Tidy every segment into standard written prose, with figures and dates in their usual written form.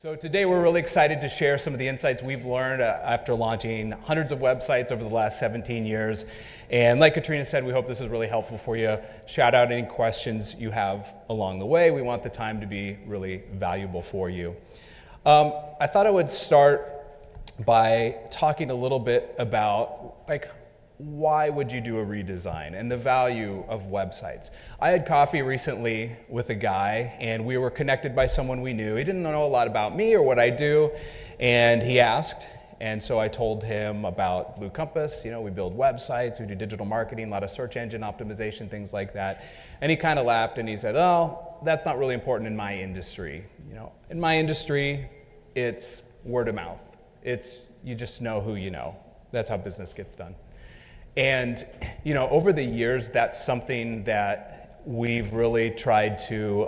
So today we're really excited to share some of the insights we've learned after launching hundreds of websites over the last 17 years. And like Katrina said, we hope this is really helpful for you. Shout out any questions you have along the way. We want the time to be really valuable for you. I thought I would start by talking a little bit about why would you do a redesign and the value of websites. I had coffee recently with a guy and we were connected by someone we knew. He didn't know a lot about me or what I do, and he asked, and so I told him about Blue Compass. We build websites, we do digital marketing, a lot of search engine optimization, things like that. And he kind of laughed and he said, "Oh, that's not really important in my industry. In my industry, it's word of mouth. It's you just know who you know. That's how business gets done." And over the years, that's something that we've really tried to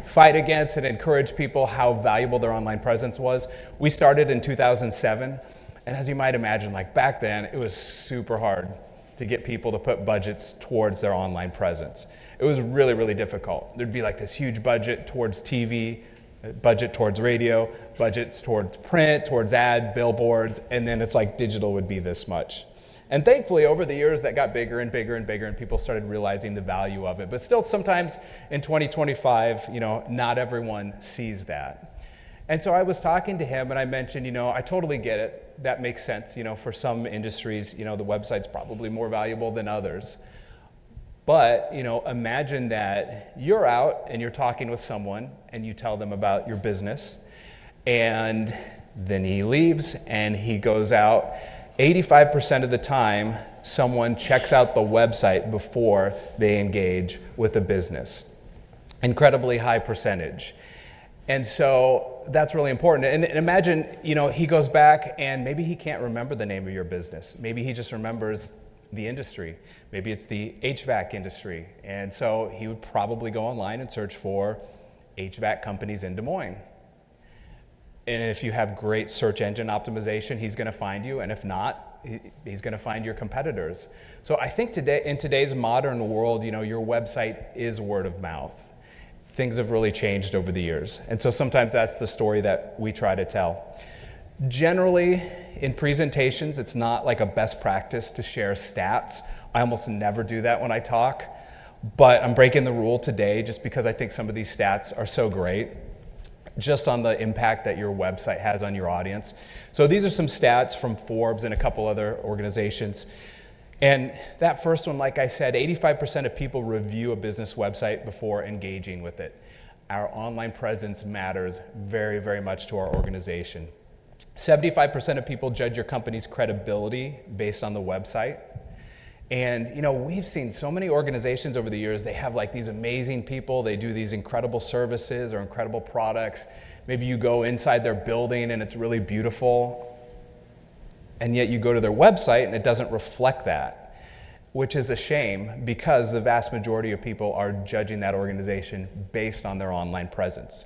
fight against and encourage people how valuable their online presence was. We started in 2007, and as you might imagine, back then, it was super hard to get people to put budgets towards their online presence. It was really, really difficult. There'd be this huge budget towards TV, budget towards radio, budgets towards print, towards ad, billboards, and then it's digital would be this much. And thankfully, over the years, that got bigger and bigger and bigger, and people started realizing the value of it. But still, sometimes in 2025, not everyone sees that. And so I was talking to him, and I mentioned, I totally get it. That makes sense. For some industries, the website's probably more valuable than others. But, imagine that you're out and you're talking with someone and you tell them about your business, and then he leaves and he goes out. 85% of the time, someone checks out the website before they engage with a business. Incredibly high percentage. And so that's really important. And imagine, he goes back and maybe he can't remember the name of your business. Maybe he just remembers the industry. Maybe it's the HVAC industry. And so he would probably go online and search for HVAC companies in Des Moines. And if you have great search engine optimization, he's going to find you. And if not, he's going to find your competitors. So I think in today's modern world, your website is word of mouth. Things have really changed over the years. And so sometimes that's the story that we try to tell. Generally, in presentations, it's not a best practice to share stats. I almost never do that when I talk, but I'm breaking the rule today just because I think some of these stats are so great, just on the impact that your website has on your audience. So these are some stats from Forbes and a couple other organizations. And that first one, like I said, 85% of people review a business website before engaging with it. Our online presence matters very, very much to our organization. 75% of people judge your company's credibility based on the website. And we've seen so many organizations over the years, they have these amazing people, they do these incredible services or incredible products. Maybe you go inside their building and it's really beautiful, and yet you go to their website and it doesn't reflect that, which is a shame because the vast majority of people are judging that organization based on their online presence.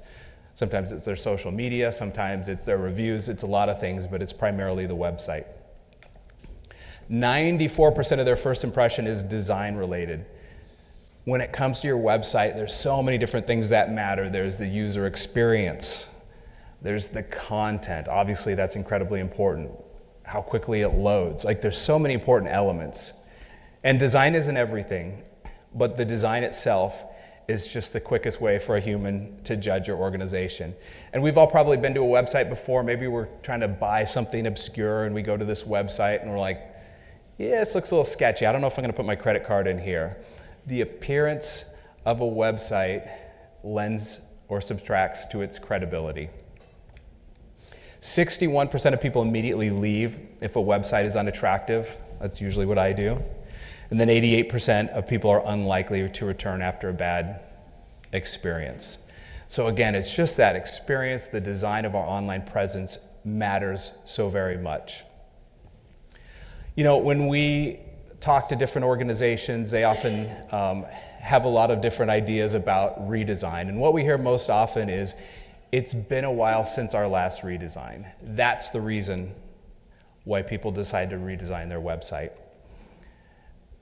Sometimes it's their social media, sometimes it's their reviews, it's a lot of things, but it's primarily the website. 94% of their first impression is design related. When it comes to your website, there's so many different things that matter. There's the user experience. There's the content. Obviously, that's incredibly important. How quickly it loads. There's so many important elements. And design isn't everything, but the design itself is just the quickest way for a human to judge your organization. And we've all probably been to a website before. Maybe we're trying to buy something obscure and we go to this website and we're like, yeah, this looks a little sketchy. I don't know if I'm going to put my credit card in here. The appearance of a website lends or subtracts to its credibility. 61% of people immediately leave if a website is unattractive. That's usually what I do. And then 88% of people are unlikely to return after a bad experience. So again, it's just that experience, the design of our online presence matters so very much. When we talk to different organizations, they often have a lot of different ideas about redesign. And what we hear most often is, it's been a while since our last redesign. That's the reason why people decide to redesign their website.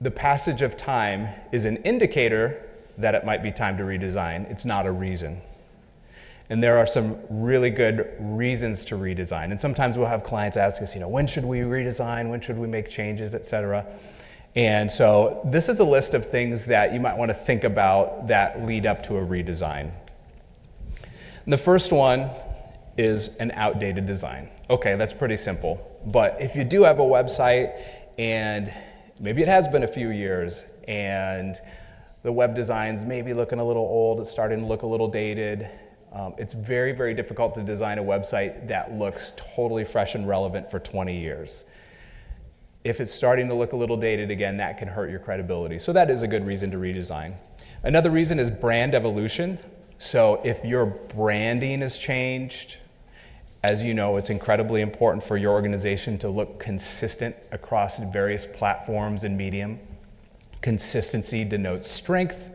The passage of time is an indicator that it might be time to redesign. It's not a reason. And there are some really good reasons to redesign. And sometimes we'll have clients ask us, when should we redesign? When should we make changes, et cetera? And so this is a list of things that you might want to think about that lead up to a redesign. And the first one is an outdated design. Okay, that's pretty simple. But if you do have a website and maybe it has been a few years and the web design's maybe looking a little old, it's starting to look a little dated, it's very, very difficult to design a website that looks totally fresh and relevant for 20 years. If it's starting to look a little dated again, that can hurt your credibility. So that is a good reason to redesign. Another reason is brand evolution. So if your branding has changed, as you know, it's incredibly important for your organization to look consistent across various platforms and medium. Consistency denotes strength,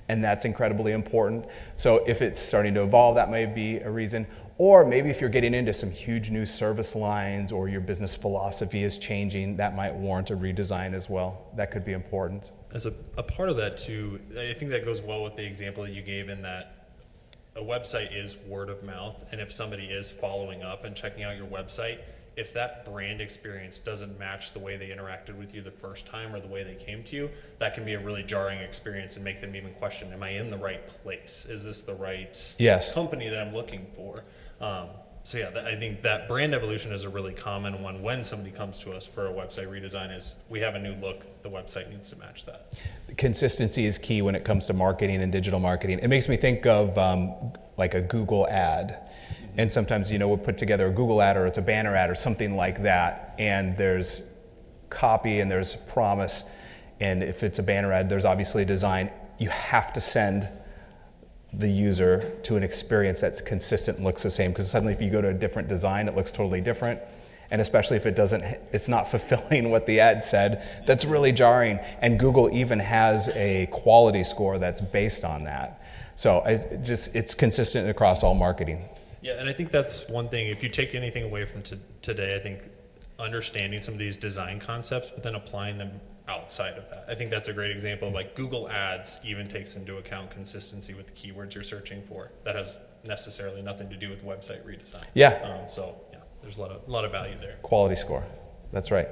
and that's incredibly important. So if it's starting to evolve, that may be a reason. Or maybe if you're getting into some huge new service lines or your business philosophy is changing, that might warrant a redesign as well. That could be important. As a part of that too, I think that goes well with the example that you gave in that a website is word of mouth, and if somebody is following up and checking out your website, if that brand experience doesn't match the way they interacted with you the first time or the way they came to you, that can be a really jarring experience and make them even question, am I in the right place? Is this the right company that I'm looking for? So yeah, I think that brand evolution is a really common one when somebody comes to us for a website redesign is we have a new look, the website needs to match that. Consistency is key when it comes to marketing and digital marketing. It makes me think of like a Google ad. And sometimes, we'll put together a Google ad or it's a banner ad or something like that. And there's copy and there's promise. And if it's a banner ad, there's obviously a design. You have to send the user to an experience that's consistent and looks the same, because suddenly if you go to a different design, it looks totally different. And especially if it's not fulfilling what the ad said, that's really jarring. And Google even has a quality score that's based on that. So it's consistent across all marketing. Yeah, and I think that's one thing, if you take anything away from today, I think understanding some of these design concepts, but then applying them outside of that. I think that's a great example of like Google Ads even takes into account consistency with the keywords you're searching for. That has necessarily nothing to do with website redesign. Yeah. So yeah, there's a lot of value there. Quality score, that's right.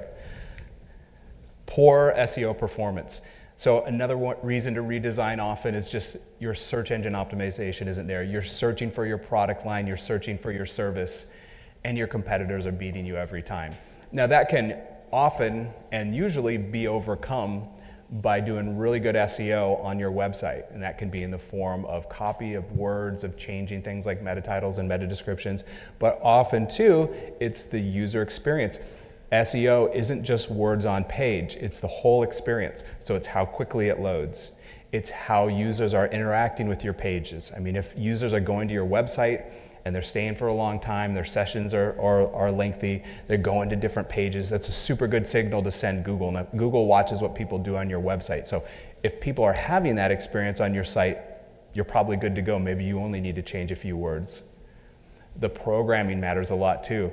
Poor SEO performance. So another reason to redesign often is just your search engine optimization isn't there. You're searching for your product line, you're searching for your service, and your competitors are beating you every time. Now that can often and usually be overcome by doing really good SEO on your website. And that can be in the form of copy, of words, of changing things like meta titles and meta descriptions. But often too, it's the user experience. SEO isn't just words on page, it's the whole experience. So it's how quickly it loads. It's how users are interacting with your pages. I mean, if users are going to your website and they're staying for a long time, their sessions are lengthy, they're going to different pages, that's a super good signal to send Google. Now, Google watches what people do on your website. So if people are having that experience on your site, you're probably good to go. Maybe you only need to change a few words. The programming matters a lot too.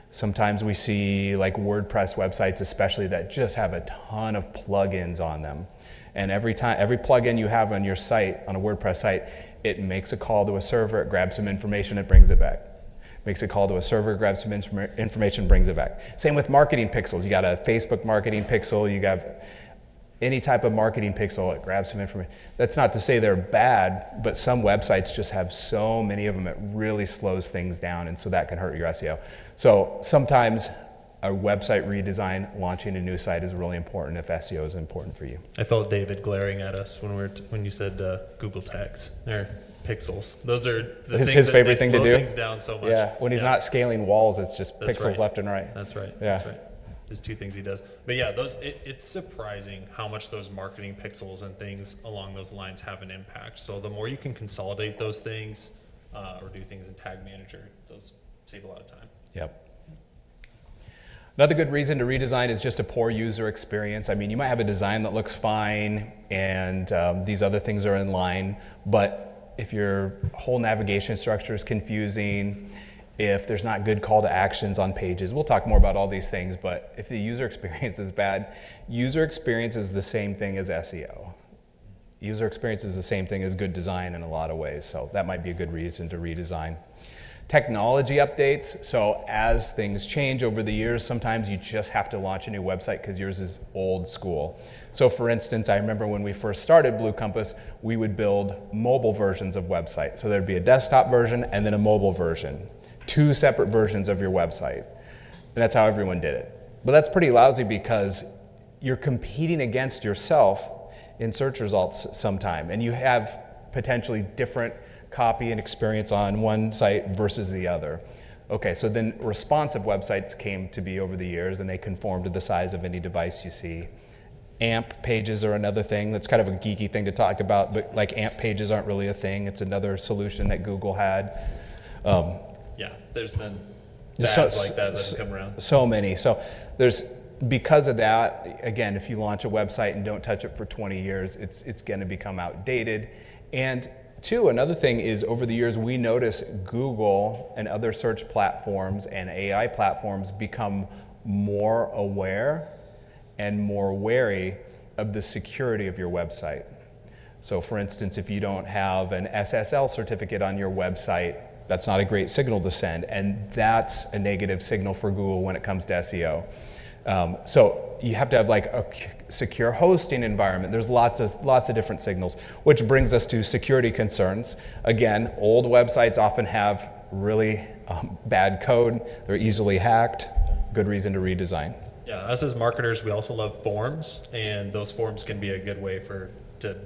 Sometimes we see like WordPress websites especially that just have a ton of plugins on them. And every plugin you have on your site, on a WordPress site, it makes a call to a server, it grabs some information, it brings it back. Makes a call to a server, grabs some information, brings it back. Same with marketing pixels. You got a Facebook marketing pixel, you got any type of marketing pixel, it grabs some information. That's not to say they're bad, but some websites just have so many of them, it really slows things down, and so that can hurt your SEO. So sometimes a website redesign, launching a new site is really important if SEO is important for you. I felt David glaring at us when you said Google tags or pixels. Those are the things his favorite that thing to slow do. Things down so much. Yeah, when he's not scaling walls, it's just That's pixels right. left and right. That's right. Yeah. That's right. There's two things he does. But yeah, it's surprising how much those marketing pixels and things along those lines have an impact. So the more you can consolidate those things or do things in Tag Manager, those save a lot of time. Yep. Another good reason to redesign is just a poor user experience. I mean, you might have a design that looks fine and these other things are in line, but if your whole navigation structure is confusing, if there's not good call to actions on pages, we'll talk more about all these things, but if the user experience is bad, user experience is the same thing as SEO. User experience is the same thing as good design in a lot of ways, so that might be a good reason to redesign. Technology updates, so as things change over the years, sometimes you just have to launch a new website because yours is old school. So for instance, I remember when we first started Blue Compass, we would build mobile versions of websites. So there'd be a desktop version and then a mobile version, 2 separate versions of your website. And that's how everyone did it. But that's pretty lousy because you're competing against yourself in search results sometime, and you have potentially different copy and experience on one site versus the other. Okay, so then responsive websites came to be over the years, and they conform to the size of any device you see. AMP pages are another thing. That's kind of a geeky thing to talk about, but like AMP pages aren't really a thing. It's another solution that Google had. Yeah, there's been fads like that that have come around. So many. So because of that, again, if you launch a website and don't touch it for 20 years, it's going to become outdated. And 2, another thing is over the years, we notice Google and other search platforms and AI platforms become more aware and more wary of the security of your website. So for instance, if you don't have an SSL certificate on your website, that's not a great signal to send, and that's a negative signal for Google when it comes to SEO. So you have to have like a secure hosting environment. There's lots of different signals, which brings us to security concerns. Again, old websites often have really bad code. They're easily hacked. Good reason to redesign. Yeah, us as marketers, we also love forms, and those forms can be a good way to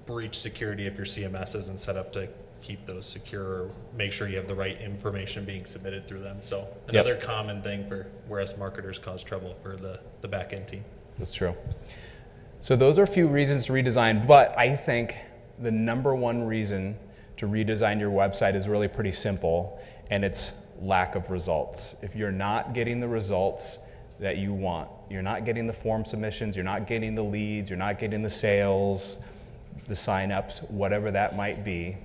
breach security if your CMS isn't set up to keep those secure, or make sure you have the right information being submitted through them. So another common thing for where us marketers cause trouble for the back end team. That's true. So those are a few reasons to redesign, but I think the number one reason to redesign your website is really pretty simple, and it's lack of results. If you're not getting the results that you want, you're not getting the form submissions, you're not getting the leads, you're not getting the sales, the signups, whatever that might be.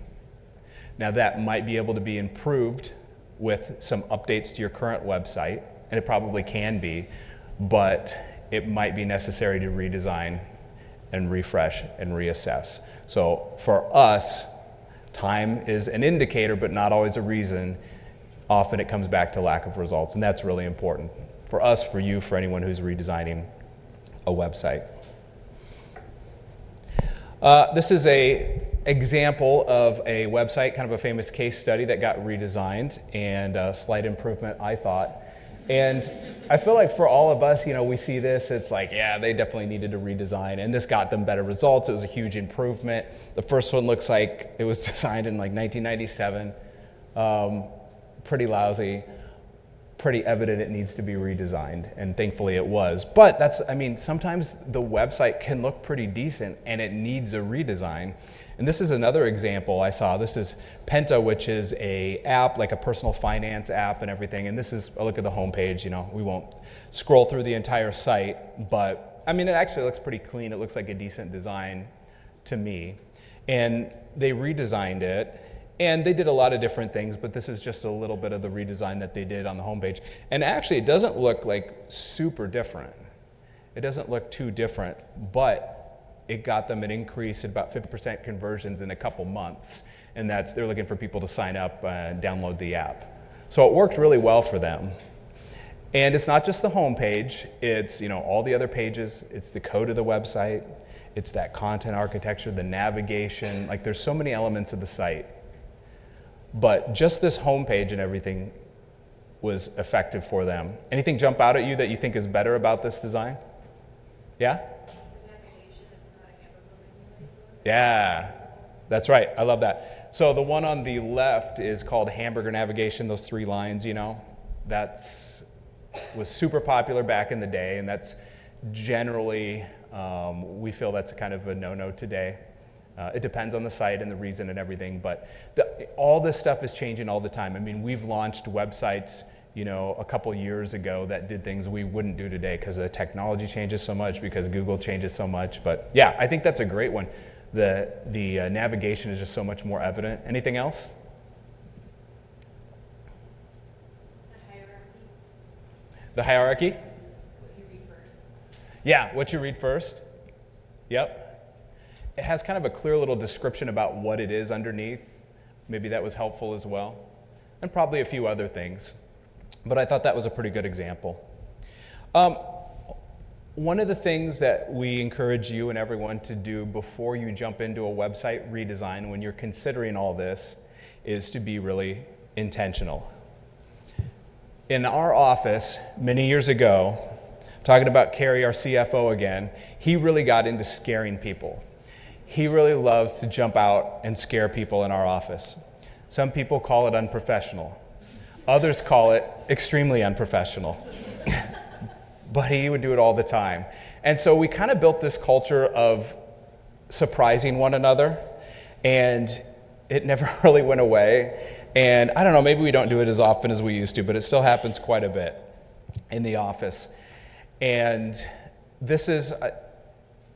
Now that might be able to be improved with some updates to your current website, and it probably can be, but it might be necessary to redesign and refresh and reassess. So for us, time is an indicator, but not always a reason. Often it comes back to lack of results, and that's really important for us, for you, for anyone who's redesigning a website. This is a example of a website, kind of a famous case study that got redesigned, and a slight improvement, I thought. And I feel like for all of us, we see this, it's like, yeah, they definitely needed to redesign, and this got them better results. It was a huge improvement. The first one looks like it was designed in like 1997. Pretty lousy. Pretty evident it needs to be redesigned, and thankfully it was. But sometimes the website can look pretty decent and it needs a redesign. And this is another example I saw. This is Penta, which is a app, like a personal finance app and everything. And this is a look at the homepage. We won't scroll through the entire site, but it actually looks pretty clean. It looks like a decent design to me. And they redesigned it. And they did a lot of different things, but this is just a little bit of the redesign that they did on the homepage. And actually, it doesn't look like super different. It doesn't look too different, but it got them an increase in about 50% conversions in a couple months. And they're looking for people to sign up and download the app. So it worked really well for them. And it's not just the homepage, it's all the other pages, it's the code of the website, it's that content architecture, the navigation, there's so many elements of the site. But just this homepage and everything was effective for them. Anything jump out at you that you think is better about this design? Yeah? Yeah, that's right. I love that. So the one on the left is called hamburger navigation, those 3 lines, was super popular back in the day, and that's generally, we feel that's kind of a no-no today. It depends on the site and the reason and everything, but all this stuff is changing all the time. We've launched websites, a couple years ago that did things we wouldn't do today because the technology changes so much, because Google changes so much. But yeah, I think that's a great one. The navigation is just so much more evident. Anything else? The hierarchy? What you read first. Yeah, what you read first. Yep. It has kind of a clear little description about what it is underneath. Maybe that was helpful as well. And probably a few other things. But I thought that was a pretty good example. One of the things that we encourage you and everyone to do before you jump into a website redesign when you're considering all this is to be really intentional. In our office many years ago, talking about Kerry, our CFO again, he really got into scaring people. He really loves to jump out and scare people in our office. Some people call it unprofessional. Others call it extremely unprofessional. But he would do it all the time. And so we kind of built this culture of surprising one another, and it never really went away. And I don't know, maybe we don't do it as often as we used to, but it still happens quite a bit in the office. And this is,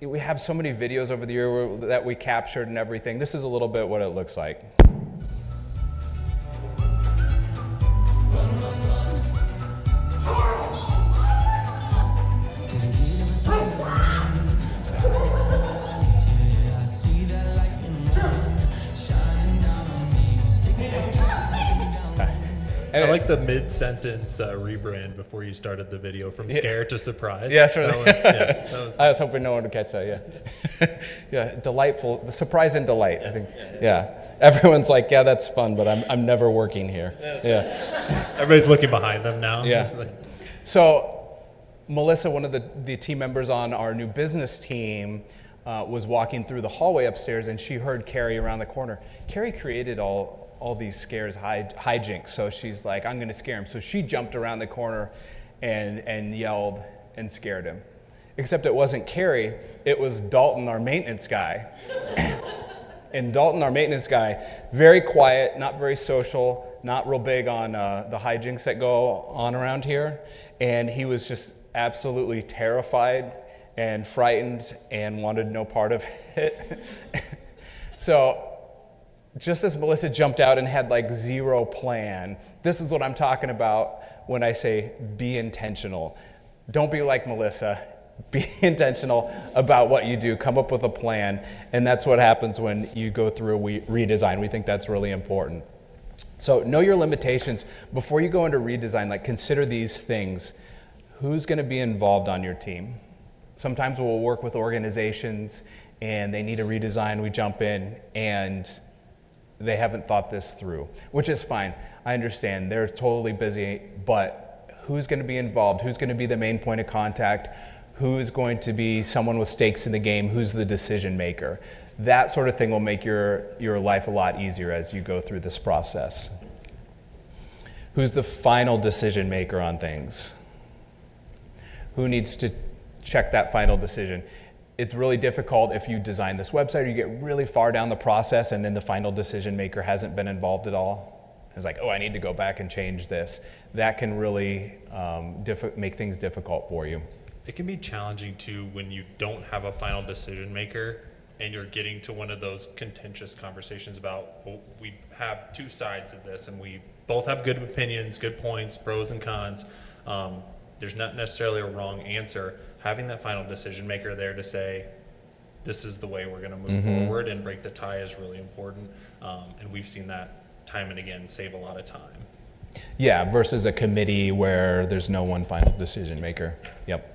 we have so many videos over the year that we captured and everything. This is a little bit what it looks like. I like the mid-sentence rebrand before you started the video from scare to surprise. Yeah, sure. That was I was hoping no one would catch that, yeah. Yeah, delightful, the surprise and delight, I think. Yeah, everyone's like, yeah, that's fun, but I'm never working here. Yeah. Everybody's looking behind them now. Yeah. So Melissa, one of the team members on our new business team, was walking through the hallway upstairs, and she heard Kerry around the corner. Kerry created all these scares, hijinks, so she's like, I'm going to scare him. So she jumped around the corner and yelled and scared him. Except it wasn't Kerry, it was Dalton, our maintenance guy. And Dalton, our maintenance guy, very quiet, not very social, not real big on the hijinks that go on around here. And he was just absolutely terrified and frightened and wanted no part of it. So just as Melissa jumped out and had like zero plan, this is what I'm talking about when I say be intentional. Don't be like Melissa. Be intentional about what you do. Come up with a plan. And that's what happens when you go through a redesign. We think that's really important. So know your limitations. Before you go into redesign, like consider these things. Who's going to be involved on your team? Sometimes we'll work with organizations and they need a redesign. We jump in and they haven't thought this through, which is fine. I understand they're totally busy, but who's going to be involved? Who's going to be the main point of contact? Who's going to be someone with stakes in the game? Who's the decision maker? That sort of thing will make your life a lot easier as you go through this process. Who's the final decision maker on things? Who needs to check that final decision? It's really difficult if you design this website or you get really far down the process and then the final decision maker hasn't been involved at all. It's like, oh, I need to go back and change this. That can really make things difficult for you. It can be challenging too when you don't have a final decision maker and you're getting to one of those contentious conversations about, well, we have two sides of this and we both have good opinions, good points, pros and cons. There's not necessarily a wrong answer. Having that final decision maker there to say, this is the way we're going to move forward and break the tie is really important. And we've seen that time and again save a lot of time. Yeah, versus a committee where there's no one final decision maker. Yep.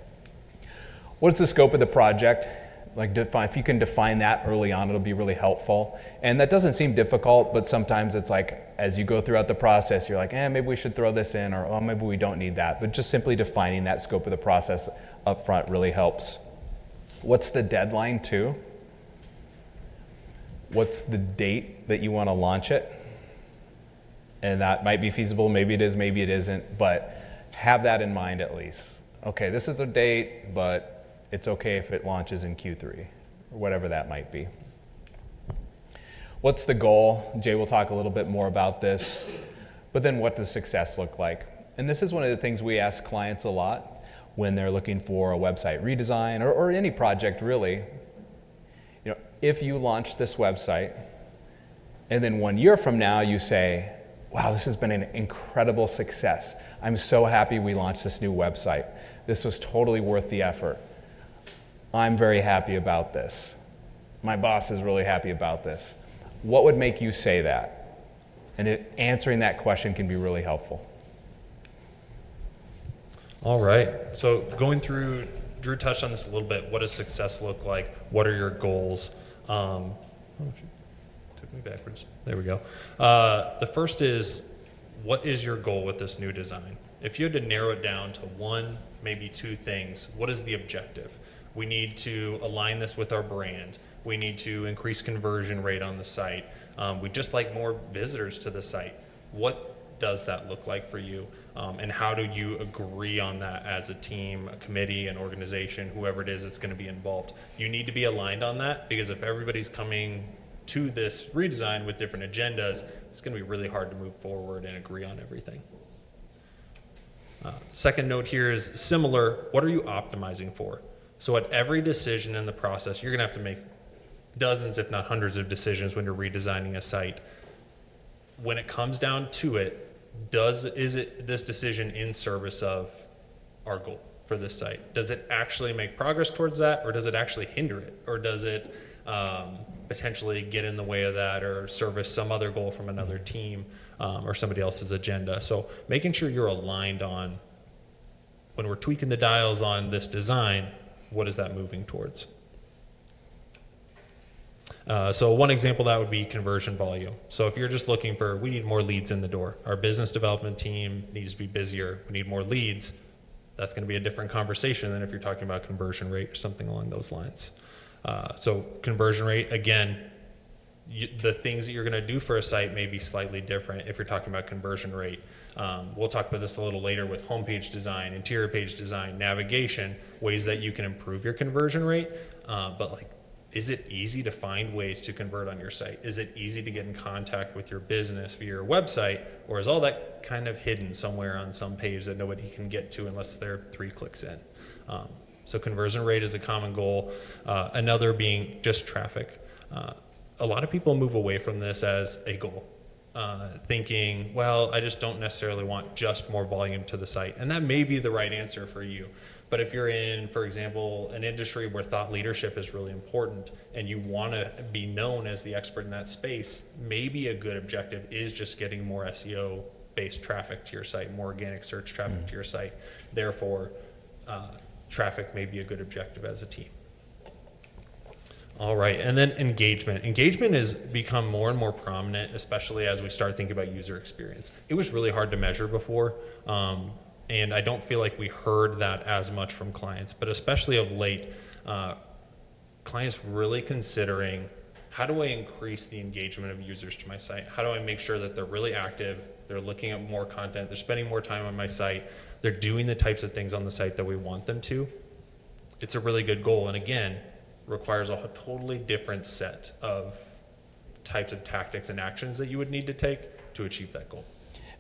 What's the scope of the project? Like, if you can define that early on, it'll be really helpful. And that doesn't seem difficult, but sometimes it's like, as you go throughout the process, you're like, maybe we should throw this in, or oh, maybe we don't need that. But just simply defining that scope of the process up front really helps. What's the deadline too? What's the date that you want to launch it? And that might be feasible, maybe it is, maybe it isn't, but have that in mind at least. Okay, this is a date, but it's okay if it launches in Q3, or whatever that might be. What's the goal? Jay will talk a little bit more about this, but then what does success look like? And this is one of the things we ask clients a lot when they're looking for a website redesign or any project really. You know, if you launch this website and then 1 year from now you say, wow, this has been an incredible success. I'm so happy we launched this new website. This was totally worth the effort. I'm very happy about this. my boss is really happy about this. What would make you say that? And answering that question can be really helpful. All right. So going through, Drew touched on this a little bit. What does success look like? What are your goals? Oh, shoot. Took me backwards. There we go. The first is, what is your goal with this new design? If you had to narrow it down to one, maybe two things, what is the objective? We need to align this with our brand. We need to increase conversion rate on the site. We'd just like more visitors to the site. What does that look like for you? And how do you agree on that as a team, a committee, an organization, whoever it is that's going to be involved? You need to be aligned on that, because if everybody's coming to this redesign with different agendas, it's going to be really hard to move forward and agree on everything. Second note here is similar. What are you optimizing for? So at every decision in the process, you're going to have to make dozens, if not hundreds of decisions when you're redesigning a site. When it comes down to it, is it this decision in service of our goal for this site? Does it actually make progress towards that, or does it actually hinder it? Or does it potentially get in the way of that, or service some other goal from another team or somebody else's agenda? So making sure you're aligned on, when we're tweaking the dials on this design, what is that moving towards? So one example that would be conversion volume. So if you're just looking for, we need more leads in the door, our business development team needs to be busier, we need more leads, that's going to be a different conversation than if you're talking about conversion rate or something along those lines. So conversion rate, again, the things that you're going to do for a site may be slightly different if you're talking about conversion rate. We'll talk about this a little later with homepage design, interior page design, navigation, ways that you can improve your conversion rate. But like, is it easy to find ways to convert on your site? Is it easy to get in contact with your business via your website? Or is all that kind of hidden somewhere on some page that nobody can get to unless they're 3 clicks in? So conversion rate is a common goal. Another being just traffic. A lot of people move away from this as a goal, thinking, well, I just don't necessarily want just more volume to the site. And that may be the right answer for you. But if you're in, for example, an industry where thought leadership is really important and you want to be known as the expert in that space, maybe a good objective is just getting more SEO-based traffic to your site, more organic search traffic to your site. Therefore, traffic may be a good objective as a team. All right, and then engagement. Engagement has become more and more prominent, especially as we start thinking about user experience. It was really hard to measure before, and I don't feel like we heard that as much from clients, but especially of late, clients really considering, how do I increase the engagement of users to my site? How do I make sure that they're really active, they're looking at more content, they're spending more time on my site, they're doing the types of things on the site that we want them to? It's a really good goal, and again, requires a totally different set of types of tactics and actions that you would need to take to achieve that goal.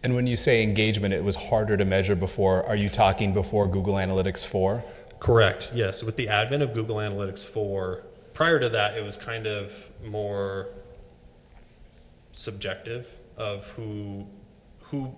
And when you say engagement, it was harder to measure before. Are you talking before Google Analytics 4? Correct, yes. With the advent of Google Analytics 4, prior to that, it was kind of more subjective of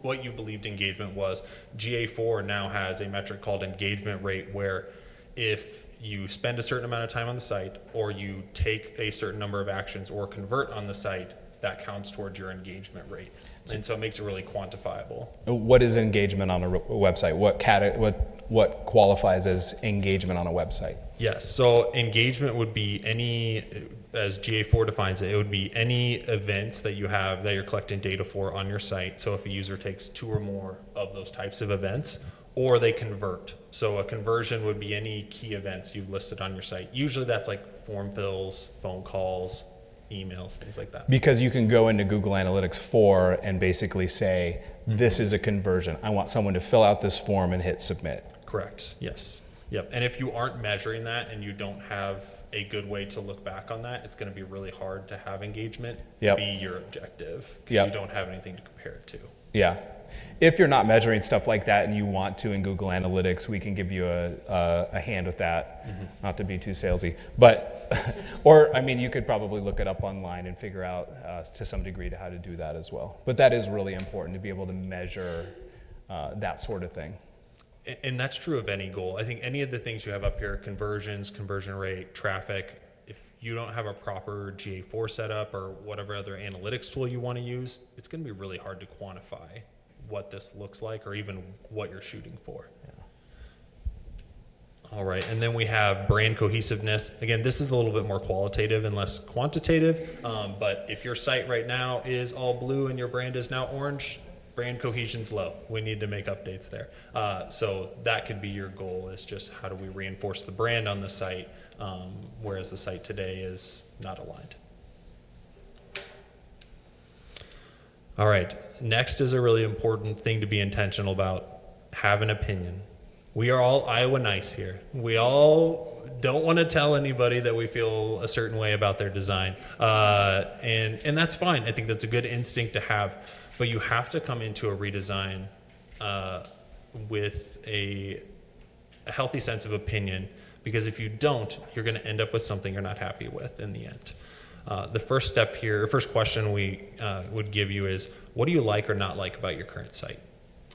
what you believed engagement was. GA4 now has a metric called engagement rate, where if you spend a certain amount of time on the site, or you take a certain number of actions or convert on the site, that counts towards your engagement rate. And so it makes it really quantifiable. What is engagement on a website? What qualifies as engagement on a website? Yes, so engagement would be any, as GA4 defines it, it would be any events that you have that you're collecting data for on your site. So if a user takes 2 or more of those types of events, or they convert. So a conversion would be any key events you've listed on your site. Usually that's like form fills, phone calls, emails, things like that. Because you can go into Google Analytics 4 and basically say, this is a conversion. I want someone to fill out this form and hit submit. Correct, yes. Yep, and if you aren't measuring that and you don't have a good way to look back on that, it's gonna be really hard to have engagement be your objective, because you don't have anything to compare it to. Yeah. If you're not measuring stuff like that and you want to in Google Analytics, we can give you a hand with that, not to be too salesy. But, or, I mean, you could probably look it up online and figure out to some degree to how to do that as well. But that is really important, to be able to measure that sort of thing. And that's true of any goal. I think any of the things you have up here, conversions, conversion rate, traffic, if you don't have a proper GA4 setup or whatever other analytics tool you want to use, it's going to be really hard to quantify what this looks like or even what you're shooting for. All right, and then we have brand cohesiveness. Again, this is a little bit more qualitative and less quantitative, but if your site right now is all blue and your brand is now orange, brand cohesion's low. We need to make updates there. So that could be your goal, is just how do we reinforce the brand on the site, whereas the site today is not aligned. All right, next is a really important thing to be intentional about. Have an opinion. We are all Iowa nice here. We all don't want to tell anybody that we feel a certain way about their design. And that's fine. I think that's a good instinct to have. But you have to come into a redesign with a healthy sense of opinion, because if you don't, you're going to end up with something you're not happy with in the end. The first step here, first question we would give you is, what do you like or not like about your current site?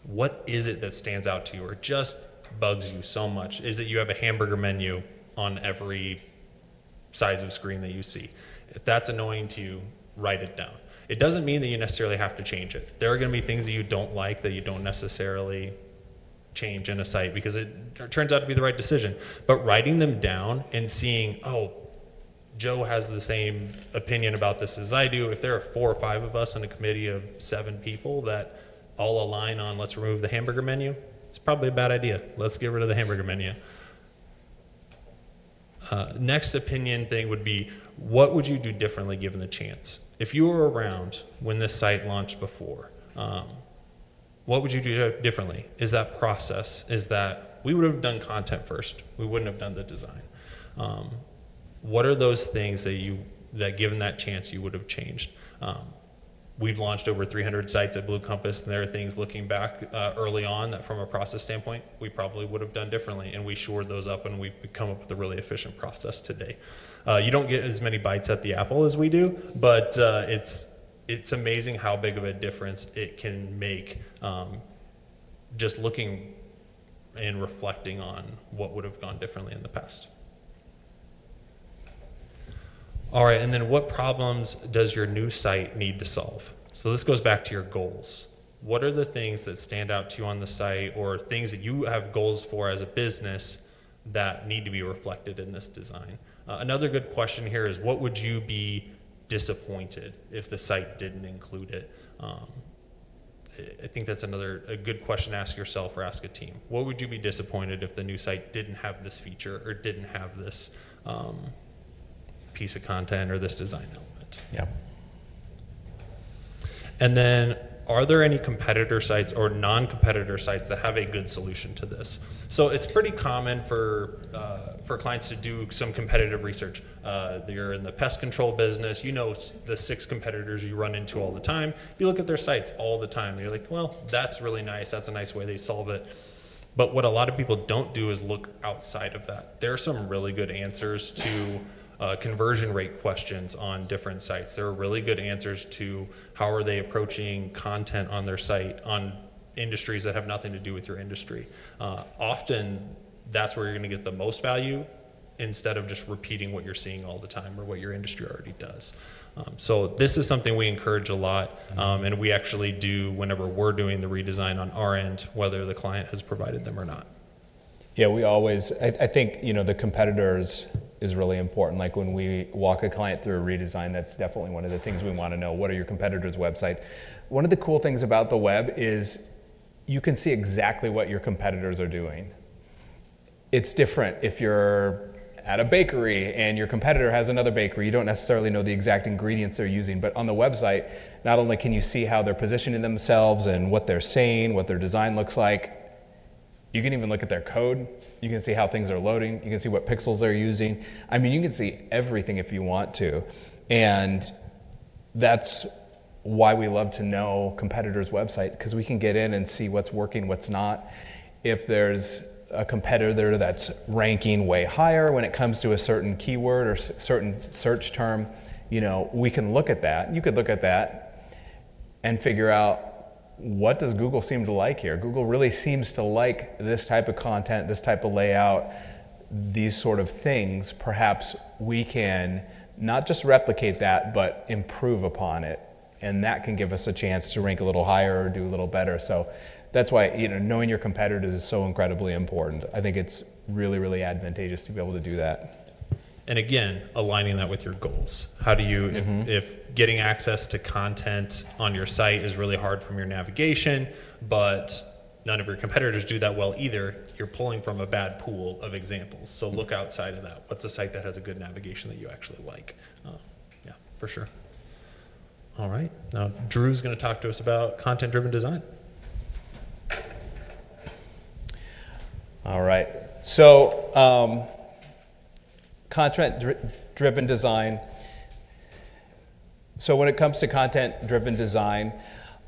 What is it that stands out to you or just bugs you so much? Is it you have a hamburger menu on every size of screen that you see? If that's annoying to you, write it down. It doesn't mean that you necessarily have to change it. There are going to be things that you don't like that you don't necessarily change in a site because it turns out to be the right decision. But writing them down and seeing, oh, Joe has the same opinion about this as I do. If there are 4 or 5 of us on a committee of 7 people that all align on let's remove the hamburger menu, it's probably a bad idea. Let's get rid of the hamburger menu. Next opinion thing would be, what would you do differently given the chance? If you were around when this site launched before, what would you do differently? Is that process? Is that we would have done content first? We wouldn't have done the design. What are those things that given that chance you would have changed? We've launched over 300 sites at Blue Compass, and there are things looking back early on that from a process standpoint, we probably would have done differently, and we shored those up, and we've come up with a really efficient process today. You don't get as many bites at the apple as we do, but it's amazing how big of a difference it can make just looking and reflecting on what would have gone differently in the past. All right, and then what problems does your new site need to solve? So this goes back to your goals. What are the things that stand out to you on the site, or things that you have goals for as a business that need to be reflected in this design? Another good question here is, what would you be disappointed if the site didn't include it? I think that's a good question to ask yourself or ask a team. What would you be disappointed if the new site didn't have this feature or didn't have this piece of content or this design element? Yeah. And then, are there any competitor sites or non-competitor sites that have a good solution to this? So it's pretty common for clients to do some competitive research. You're in the pest control business, you know the 6 competitors you run into all the time. You look at their sites all the time, you're like, well, that's really nice, that's a nice way they solve it. But what a lot of people don't do is look outside of that. There are some really good answers to conversion rate questions on different sites. There are really good answers to how are they approaching content on their site on industries that have nothing to do with your industry. Often that's where you're going to get the most value, instead of just repeating what you're seeing all the time or what your industry already does. So this is something we encourage a lot, and we actually do whenever we're doing the redesign on our end, whether the client has provided them or not. Yeah, we always, I think, the competitors is really important. Like when we walk a client through a redesign, that's definitely one of the things we want to know. What are your competitors' website? One of the cool things about the web is you can see exactly what your competitors are doing. It's different if you're at a bakery and your competitor has another bakery. You don't necessarily know the exact ingredients they're using, but on the website, not only can you see how they're positioning themselves and what they're saying, what their design looks like, you can even look at their code. You can see how things are loading. You can see what pixels they're using. I mean, you can see everything if you want to. And that's why we love to know competitors' website, because we can get in and see what's working, what's not. If there's a competitor that's ranking way higher when it comes to a certain keyword or certain search term, we can look at that. You could look at that and figure out, what does Google seem to like here? Google really seems to like this type of content, this type of layout, these sort of things. Perhaps we can not just replicate that, but improve upon it. And that can give us a chance to rank a little higher or do a little better. So that's why, knowing your competitors is so incredibly important. I think it's really, really advantageous to be able to do that. And again, aligning that with your goals. How do you, if getting access to content on your site is really hard from your navigation, but none of your competitors do that well either, you're pulling from a bad pool of examples. So look outside of that. What's a site that has a good navigation that you actually like? Yeah, for sure. All right. Now, Drew's going to talk to us about content-driven design. All right. So, content-driven design. So when it comes to content-driven design,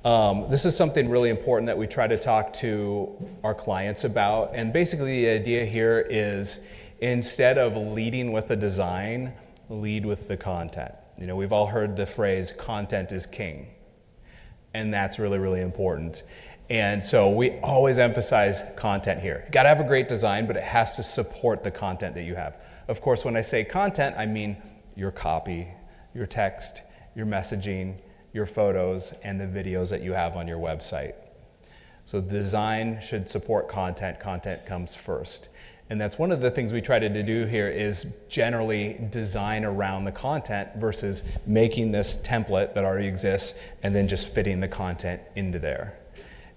this is something really important that we try to talk to our clients about. And basically the idea here is, instead of leading with the design, lead with the content. We've all heard the phrase, content is king. And that's really, really important. And so we always emphasize content here. You gotta have a great design, but it has to support the content that you have. Of course, when I say content, I mean your copy, your text, your messaging, your photos, and the videos that you have on your website. So design should support content. Content comes first. And that's one of the things we try to do here, is generally design around the content versus making this template that already exists and then just fitting the content into there.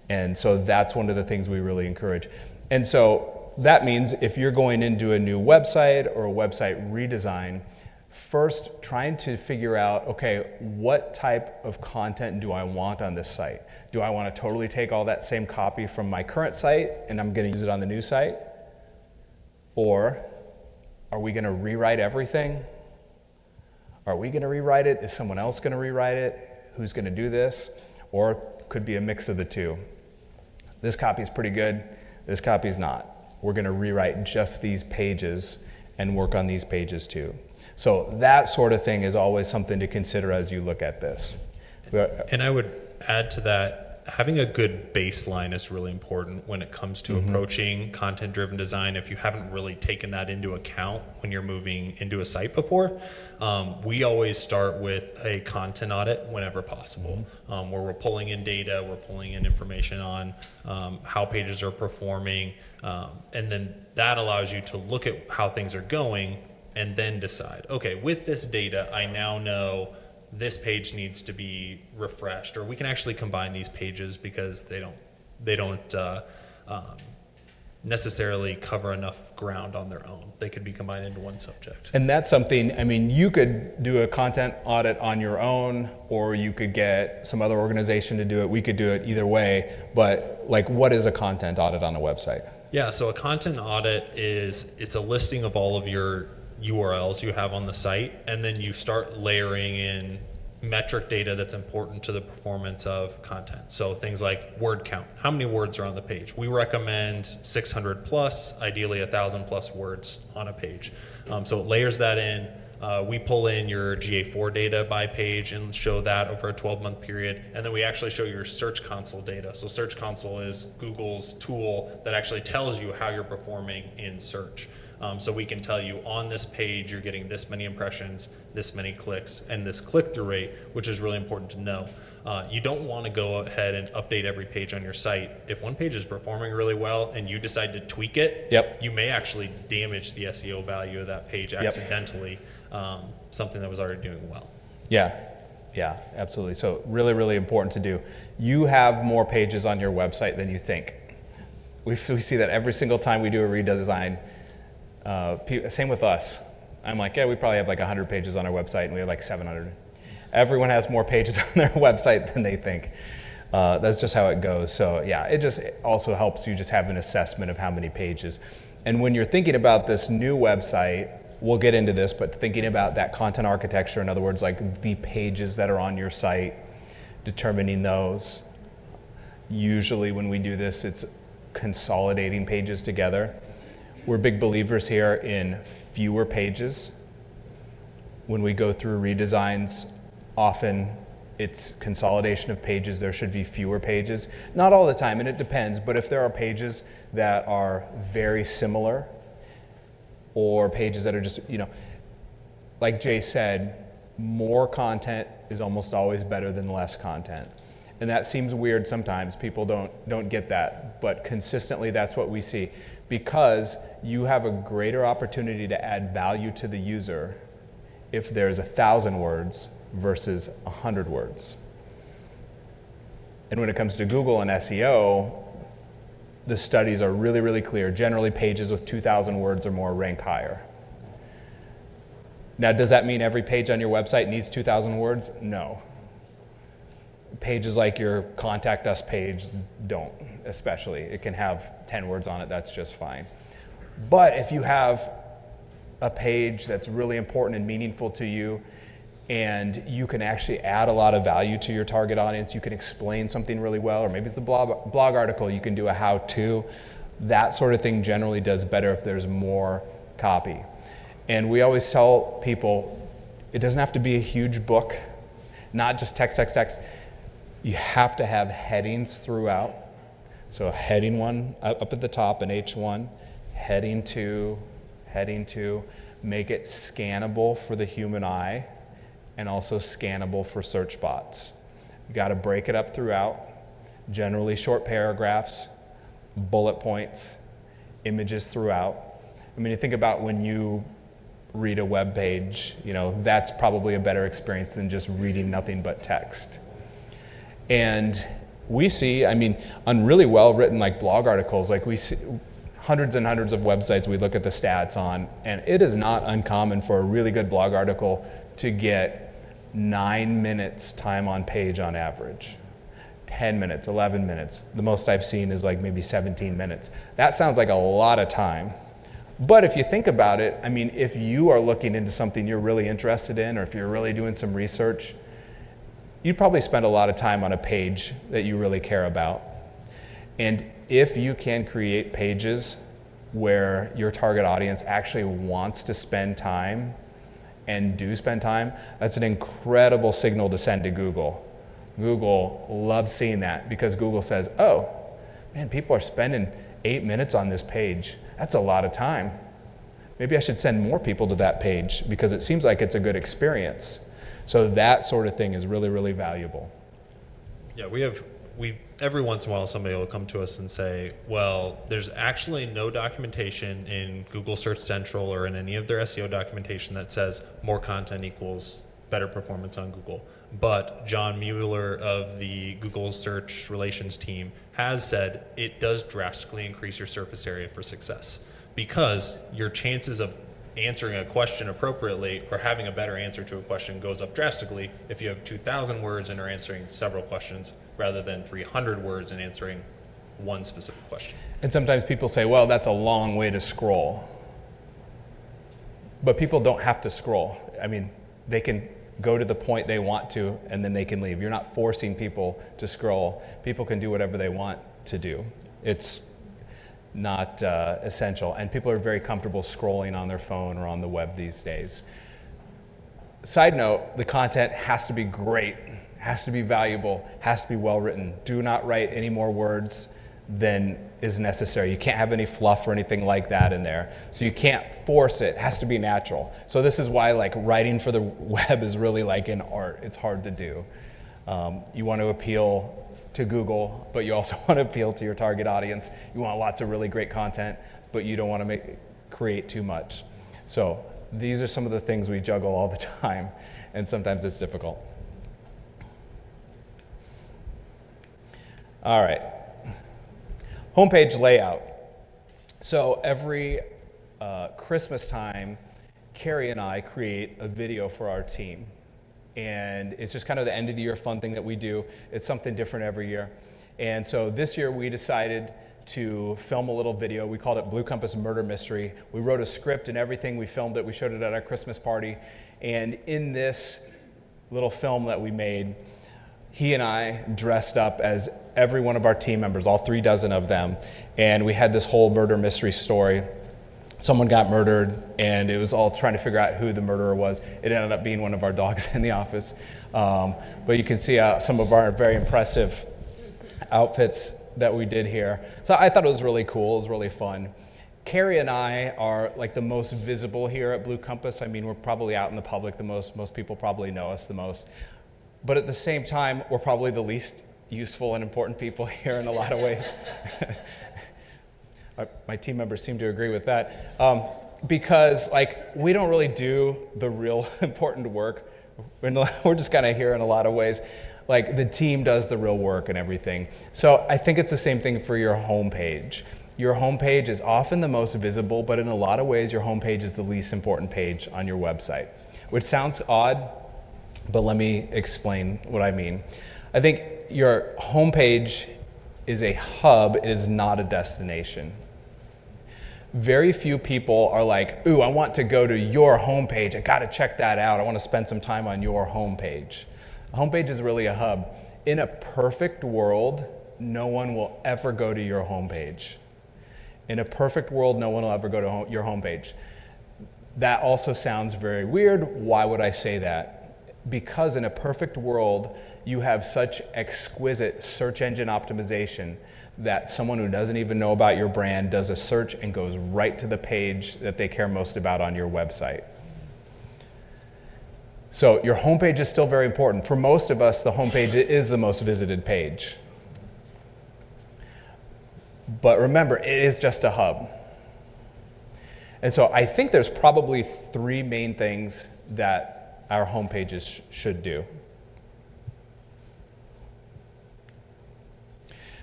And so that's one of the things we really encourage. And so that means if you're going into a new website or a website redesign, first trying to figure out, okay, what type of content do I want on this site? Do I want to totally take all that same copy from my current site and I'm going to use it on the new site? Or are we going to rewrite everything? Are we going to rewrite it? Is someone else going to rewrite it? Who's going to do this? Or could be a mix of the two. This copy is pretty good. This copy is not. We're going to rewrite just these pages and work on these pages too. So that sort of thing is always something to consider as you look at this. And I would add to that, having a good baseline is really important when it comes to approaching content-driven design. If you haven't really taken that into account when you're moving into a site before, we always start with a content audit whenever possible, where we're pulling in data, we're pulling in information on how pages are performing, and then that allows you to look at how things are going and then decide, okay, with this data, I now know this page needs to be refreshed, or we can actually combine these pages because they don't necessarily cover enough ground on their own. They could be combined into one subject. And that's something, I mean, you could do a content audit on your own, or you could get some other organization to do it. We could do it either way, but like, what is a content audit on a website? Yeah, so a content audit it's a listing of all of your URLs you have on the site, and then you start layering in metric data that's important to the performance of content. So things like word count. How many words are on the page? We recommend 600 plus, ideally 1,000 plus words on a page. So it layers that in. We pull in your GA4 data by page and show that over a 12-month period. And then we actually show your Search Console data. So Search Console is Google's tool that actually tells you how you're performing in search. So we can tell you on this page, you're getting this many impressions, this many clicks, and this click-through rate, which is really important to know. You don't want to go ahead and update every page on your site. If one page is performing really well and you decide to tweak it, you may actually damage the SEO value of that page accidentally, something that was already doing well. Yeah, absolutely. So really, really important to do. You have more pages on your website than you think. We see that every single time we do a redesign. Same with us. I'm like, yeah, we probably have like 100 pages on our website, and we have like 700. Everyone has more pages on their website than they think. That's just how it goes. So yeah, it also helps you just have an assessment of how many pages. And when you're thinking about this new website, we'll get into this, but thinking about that content architecture, in other words, like the pages that are on your site, determining those. Usually when we do this, it's consolidating pages together. We're big believers here in fewer pages. When we go through redesigns, often it's consolidation of pages. There should be fewer pages. Not all the time, and it depends, but if there are pages that are very similar, or pages that are just, like Jay said, more content is almost always better than less content. And that seems weird sometimes. People don't get that. But consistently, that's what we see. Because you have a greater opportunity to add value to the user if there's 1,000 words versus 100 words. And when it comes to Google and SEO, the studies are really, really clear. Generally, pages with 2,000 words or more rank higher. Now, does that mean every page on your website needs 2,000 words? No. Pages like your contact us page don't, especially. It can have 10 words on it, that's just fine. But if you have a page that's really important and meaningful to you, and you can actually add a lot of value to your target audience, you can explain something really well, or maybe it's a blog article, you can do a how-to. That sort of thing generally does better if there's more copy. And we always tell people, it doesn't have to be a huge book, not just text, text, text. You have to have headings throughout. So heading 1 up at the top, an H1, heading 2, make it scannable for the human eye, and also scannable for search bots. You got to break it up throughout, generally short paragraphs, bullet points, images throughout. I mean, you think about when you read a web page, that's probably a better experience than just reading nothing but text. And we see, on really well written like blog articles, like we see hundreds and hundreds of websites we look at the stats on, and it is not uncommon for a really good blog article to get 9 minutes time on page on average. 10 minutes, 11 minutes. The most I've seen is like maybe 17 minutes. That sounds like a lot of time. But if you think about it, if you are looking into something you're really interested in, or if you're really doing some research, you'd probably spend a lot of time on a page that you really care about. And if you can create pages where your target audience actually wants to spend time and do spend time, that's an incredible signal to send to Google. Google loves seeing that because Google says, oh, man, people are spending 8 minutes on this page. That's a lot of time. Maybe I should send more people to that page because it seems like it's a good experience. So that sort of thing is really, really valuable. Yeah, we every once in a while somebody will come to us and say, well, there's actually no documentation in Google Search Central or in any of their SEO documentation that says more content equals better performance on Google. But John Mueller of the Google Search Relations team has said it does drastically increase your surface area for success because your chances of answering a question appropriately or having a better answer to a question goes up drastically if you have 2,000 words and are answering several questions rather than 300 words and answering one specific question. And sometimes people say, well, that's a long way to scroll. But people don't have to scroll. They can go to the point they want to and then they can leave. You're not forcing people to scroll. People can do whatever they want to do. It's not essential. And people are very comfortable scrolling on their phone or on the web these days. Side note, the content has to be great, has to be valuable, has to be well written. Do not write any more words than is necessary. You can't have any fluff or anything like that in there. So you can't force it. It has to be natural. So this is why writing for the web is really like an art. It's hard to do. You want to appeal to Google, but you also want to appeal to your target audience. You want lots of really great content, but you don't want to create too much. So these are some of the things we juggle all the time, and sometimes it's difficult. All right. Homepage layout. So every Christmas time, Carrie and I create a video for our team. And it's just kind of the end of the year fun thing that we do. It's something different every year. And so this year we decided to film a little video. We called it Blue Compass Murder Mystery. We wrote a script and everything. We filmed it. We showed it at our Christmas party. And in this little film that we made, he and I dressed up as every one of our team members, all 36 of them. And we had this whole murder mystery story. Someone got murdered, and it was all trying to figure out who the murderer was. It ended up being one of our dogs in the office. But you can see some of our very impressive outfits that we did here. So I thought it was really cool. It was really fun. Carrie and I are like the most visible here at Blue Compass. I mean, we're probably out in the public the most. Most people probably know us the most. But at the same time, we're probably the least useful and important people here in a lot of ways. My team members seem to agree with that. Because like we don't really do the real important work. We're just kind of here in a lot of ways. Like the team does the real work and everything. So I think it's the same thing for your homepage. Your homepage is often the most visible, but in a lot of ways, your homepage is the least important page on your website, which sounds odd, but let me explain what I mean. I think your homepage is a hub, it is not a destination. Very few people are like, ooh, I want to go to your homepage. I gotta check that out. I wanna spend some time on your homepage. A homepage is really a hub. In a perfect world, no one will ever go to your homepage. In a perfect world, no one will ever go to your homepage. That also sounds very weird. Why would I say that? Because in a perfect world, you have such exquisite search engine optimization that someone who doesn't even know about your brand does a search and goes right to the page that they care most about on your website. So your homepage is still very important. For most of us, the homepage is the most visited page. But remember, it is just a hub. And so I think there's probably three main things that our homepages should do.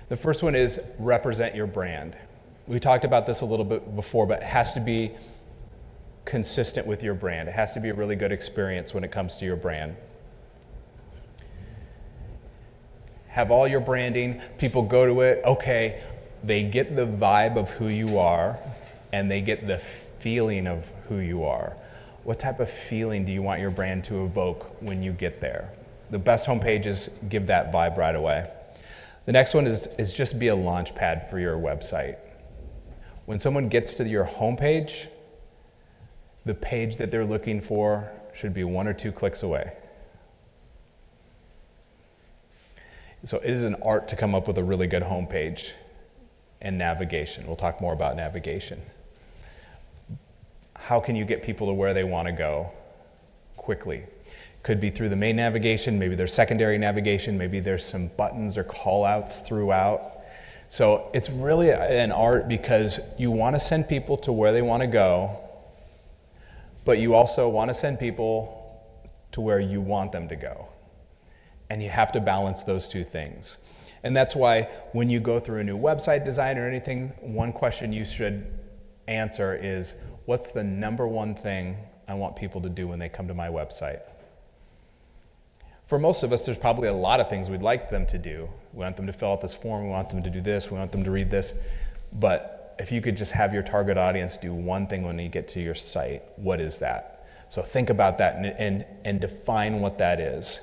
The first one is represent your brand. We talked about this a little bit before, but it has to be consistent with your brand. It has to be a really good experience when it comes to your brand. Have all your branding, people go to it, okay, they get the vibe of who you are, and they get the feeling of who you are. What type of feeling do you want your brand to evoke when you get there? The best homepages give that vibe right away. The next one is just be a launch pad for your website. When someone gets to your homepage, the page that they're looking for should be 1 or 2 clicks away. So it is an art to come up with a really good homepage and navigation. We'll talk more about navigation. How can you get people to where they want to go quickly? Could be through the main navigation, maybe there's secondary navigation, maybe there's some buttons or call outs throughout. So it's really an art because you want to send people to where they want to go, but you also want to send people to where you want them to go. And you have to balance those two things. And that's why when you go through a new website design or anything, one question you should answer is, what's the number one thing I want people to do when they come to my website? For most of us, there's probably a lot of things we'd like them to do. We want them to fill out this form, we want them to do this, we want them to read this. But if you could just have your target audience do one thing when you get to your site, what is that? So think about that and define what that is.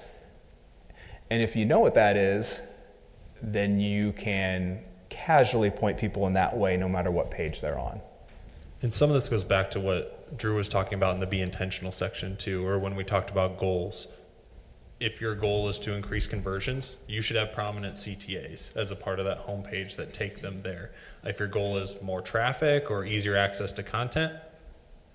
And if you know what that is, then you can casually point people in that way no matter what page they're on. And some of this goes back to what Drew was talking about in the be intentional section too, or when we talked about goals. If your goal is to increase conversions, you should have prominent CTAs as a part of that homepage that take them there. If your goal is more traffic or easier access to content,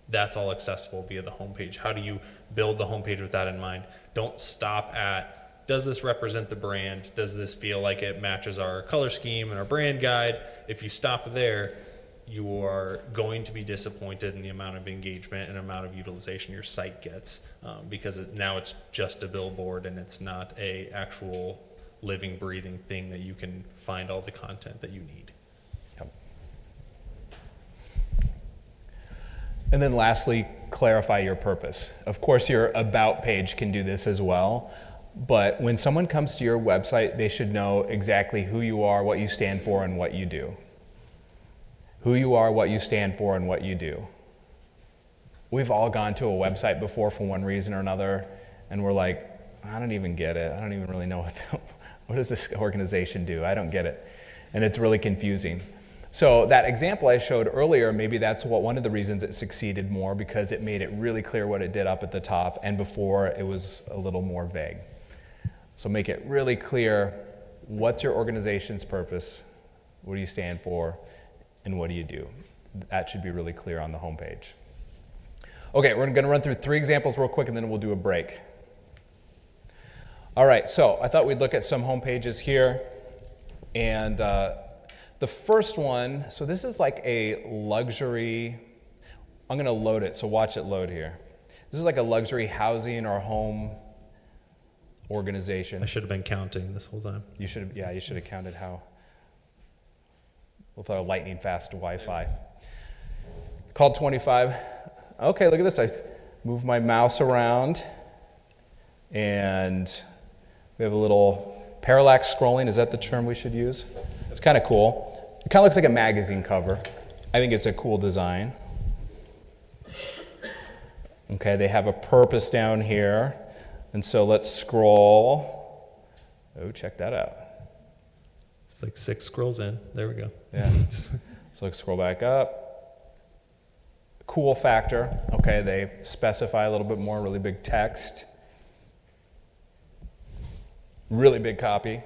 that's all accessible via the homepage. How do you build the homepage with that in mind? Don't stop at, does this represent the brand? Does this feel like it matches our color scheme and our brand guide? If you stop there, you are going to be disappointed in the amount of engagement and amount of utilization your site gets because now it's just a billboard and it's not a actual living, breathing thing that you can find all the content that you need. Yep. And then lastly, clarify your purpose. Of course, your about page can do this as well. But when someone comes to your website, they should know exactly who you are, what you stand for, and what you do. Who you are, what you stand for, and what you do. We've all gone to a website before for one reason or another, and we're like, I don't even get it. I don't even really know what does this organization do? I don't get it. And it's really confusing. So that example I showed earlier, maybe that's one of the reasons it succeeded more, because it made it really clear what it did up at the top, and before it was a little more vague. So make it really clear, what's your organization's purpose, what do you stand for, and what do you do? that should be really clear on the homepage. Okay, we're going to run through 3 examples real quick, and then we'll do a break. All right, so I thought we'd look at some home pages here. And the first one, so this is like a luxury, I'm going to load it, so watch it load here. This is like a luxury housing or home organization. I should have been counting this whole time. You should have counted how, with our lightning fast Wi-Fi. Called 25. Okay, look at this. I move my mouse around, and we have a little parallax scrolling. Is that the term we should use? It's kind of cool. It kind of looks like a magazine cover. I think it's a cool design. Okay, they have a purpose down here. And so let's scroll. Oh, check that out. It's like 6 scrolls in. There we go. Yeah. So let's scroll back up. Cool factor. Okay, they specify a little bit more, really big text. Really big copy.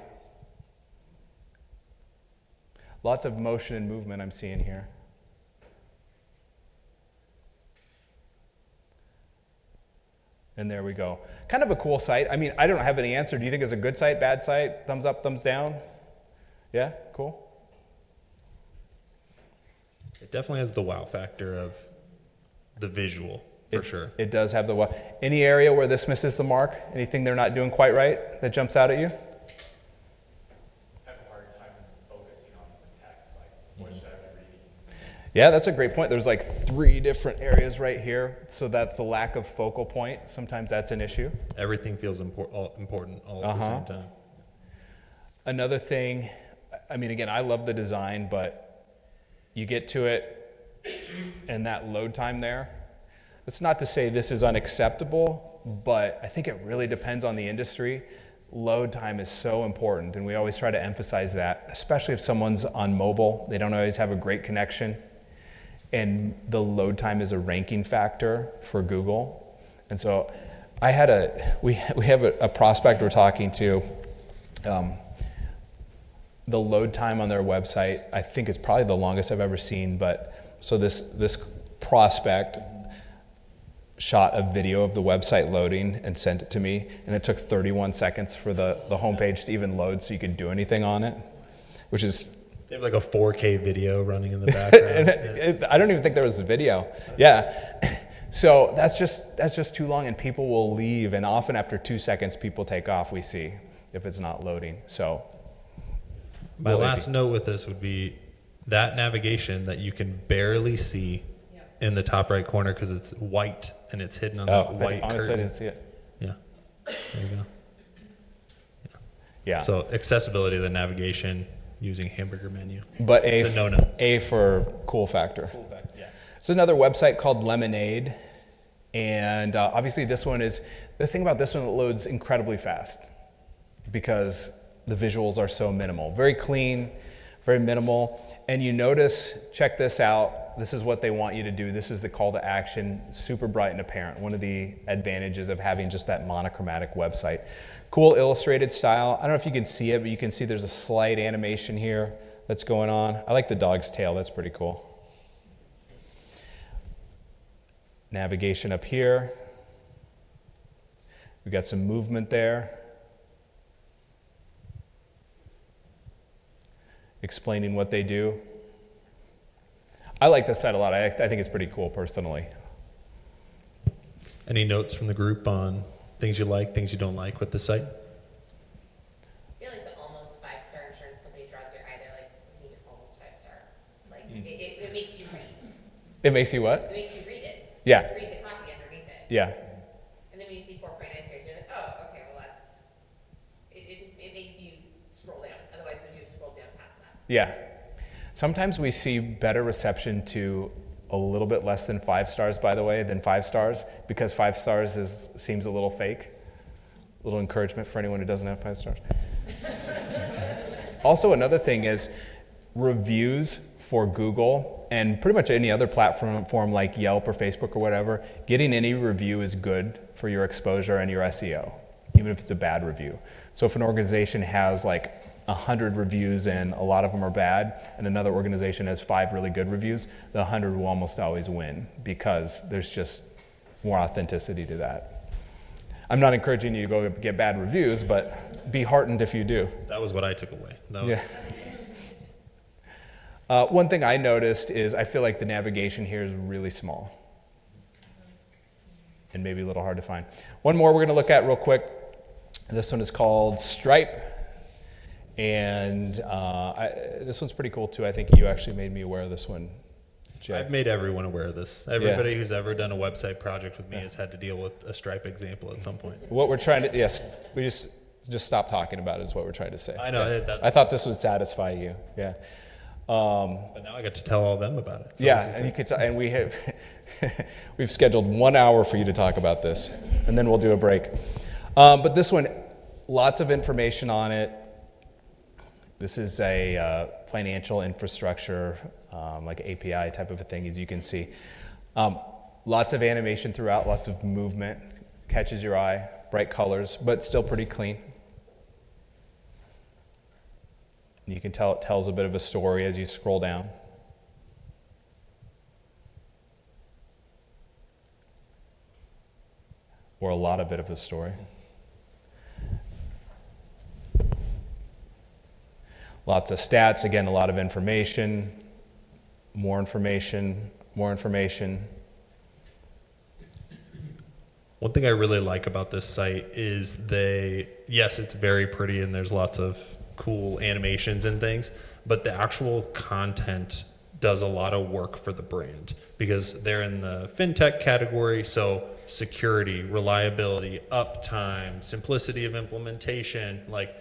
Lots of motion and movement I'm seeing here. And there we go. Kind of a cool site. I mean, I don't have any answer. Do you think it's a good site, bad site? Thumbs up, thumbs down? Yeah, cool. It definitely has the wow factor of the visual, for sure. It does have the wow. Any area where this misses the mark? Anything they're not doing quite right that jumps out at you? Yeah, that's a great point. There's like 3 different areas right here. So that's the lack of focal point. Sometimes that's an issue. Everything feels important all at the same time. Another thing, I mean, again, I love the design, but you get to it and that load time there. It's not to say this is unacceptable, but I think it really depends on the industry. Load time is so important, and we always try to emphasize that, especially if someone's on mobile. They don't always have a great connection. And the load time is a ranking factor for Google. And so we have a prospect we're talking to. The load time on their website, I think, is probably the longest I've ever seen. But so this prospect shot a video of the website loading and sent it to me, and it took 31 seconds for the homepage to even load so you could do anything on it, which is... They have like a 4K video running in the background. I don't even think there was a video. Yeah. So that's just too long, and people will leave, and often after 2 seconds, people take off, we see, if it's not loading. So my last note with this would be that navigation that you can barely see in the top right corner because it's white and it's hidden on the white curtain. Honestly, I didn't see it. Yeah. There you go. Yeah. So accessibility of the navigation using hamburger menu. But it's a no-no. A for cool factor. Cool factor, yeah. It's another website called Lemonade. And obviously this one is, the thing about this one, it loads incredibly fast because the visuals are so minimal. Very clean, very minimal. And you notice, check this out, this is what they want you to do. This is the call to action, super bright and apparent. One of the advantages of having just that monochromatic website. Cool illustrated style. I don't know if you can see it, but you can see there's a slight animation here that's going on. I like the dog's tail, that's pretty cool. Navigation up here. We've got some movement there. Explaining what they do. I like this site a lot. I think it's pretty cool personally. Any notes from the group on things you like, things you don't like with the site? I feel like the almost 5-star insurance company draws your eye. They're like, we need almost 5-star. Like, it makes you read. It makes you what? It makes you read it. Yeah. Read the copy underneath it. Yeah. And then when you see 4.9 stars, you're like, oh, okay, well that's, it makes you scroll down. Otherwise, would you scroll down past that? Yeah. Sometimes we see better reception to a little bit less than 5 stars, by the way, than 5 stars, because 5 stars seems a little fake. A little encouragement for anyone who doesn't have 5 stars. Also, another thing is reviews for Google and pretty much any other platform like Yelp or Facebook or whatever. Getting any review is good for your exposure and your SEO, even if it's a bad review. So if an organization has like 100 reviews and a lot of them are bad, and another organization has 5 really good reviews, the 100 will almost always win because there's just more authenticity to that. I'm not encouraging you to go get bad reviews, but be heartened if you do. That was what I took away. That was, One thing I noticed is I feel like the navigation here is really small and maybe a little hard to find. One more we're going to look at real quick. This one is called Stripe. And this one's pretty cool too. I think you actually made me aware of this one, Jay. I've made everyone aware of this. Everybody who's ever done a website project with me has had to deal with a Stripe example at some point. What we're trying to, yes, we just stop talking about it is what we're trying to say. I know. Yeah. I thought this would satisfy you. Yeah. But now I get to tell all them about it. So yeah, and you could, and we have, we've scheduled 1 hour for you to talk about this, and then we'll do a break. But this one, lots of information on it. This is a financial infrastructure, like API type of a thing, as you can see. Lots of animation throughout, lots of movement, catches your eye, bright colors, but still pretty clean. And you can tell it tells a bit of a story as you scroll down. Or a lot of bit of a story. Lots of stats, again, a lot of information, more information, more information. One thing I really like about this site is yes, it's very pretty and there's lots of cool animations and things, but the actual content does a lot of work for the brand because they're in the fintech category, so security, reliability, uptime, simplicity of implementation, like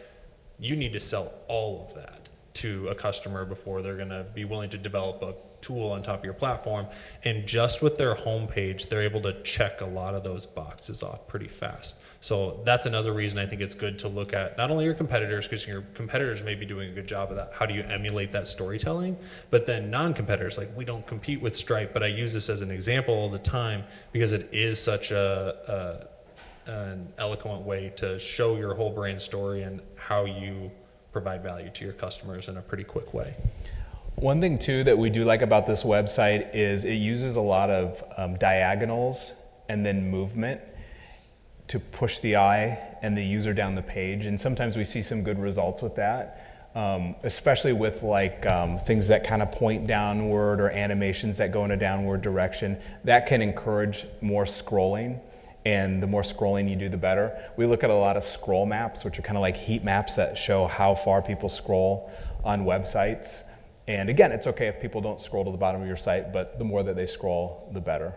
you need to sell all of that to a customer before they're going to be willing to develop a tool on top of your platform. And just with their homepage, they're able to check a lot of those boxes off pretty fast. So that's another reason I think it's good to look at not only your competitors, because your competitors may be doing a good job of that. How do you emulate that storytelling? But then non-competitors, like we don't compete with Stripe, but I use this as an example all the time because it is such an eloquent way to show your whole brand story and how you provide value to your customers in a pretty quick way. One thing too that we do like about this website is it uses a lot of diagonals and then movement to push the eye and the user down the page, and sometimes we see some good results with that, especially with like things that kind of point downward or animations that go in a downward direction. That can encourage more scrolling, and the more scrolling you do, the better. We look at a lot of scroll maps, which are kind of like heat maps that show how far people scroll on websites. And again, it's okay if people don't scroll to the bottom of your site, but the more that they scroll, the better.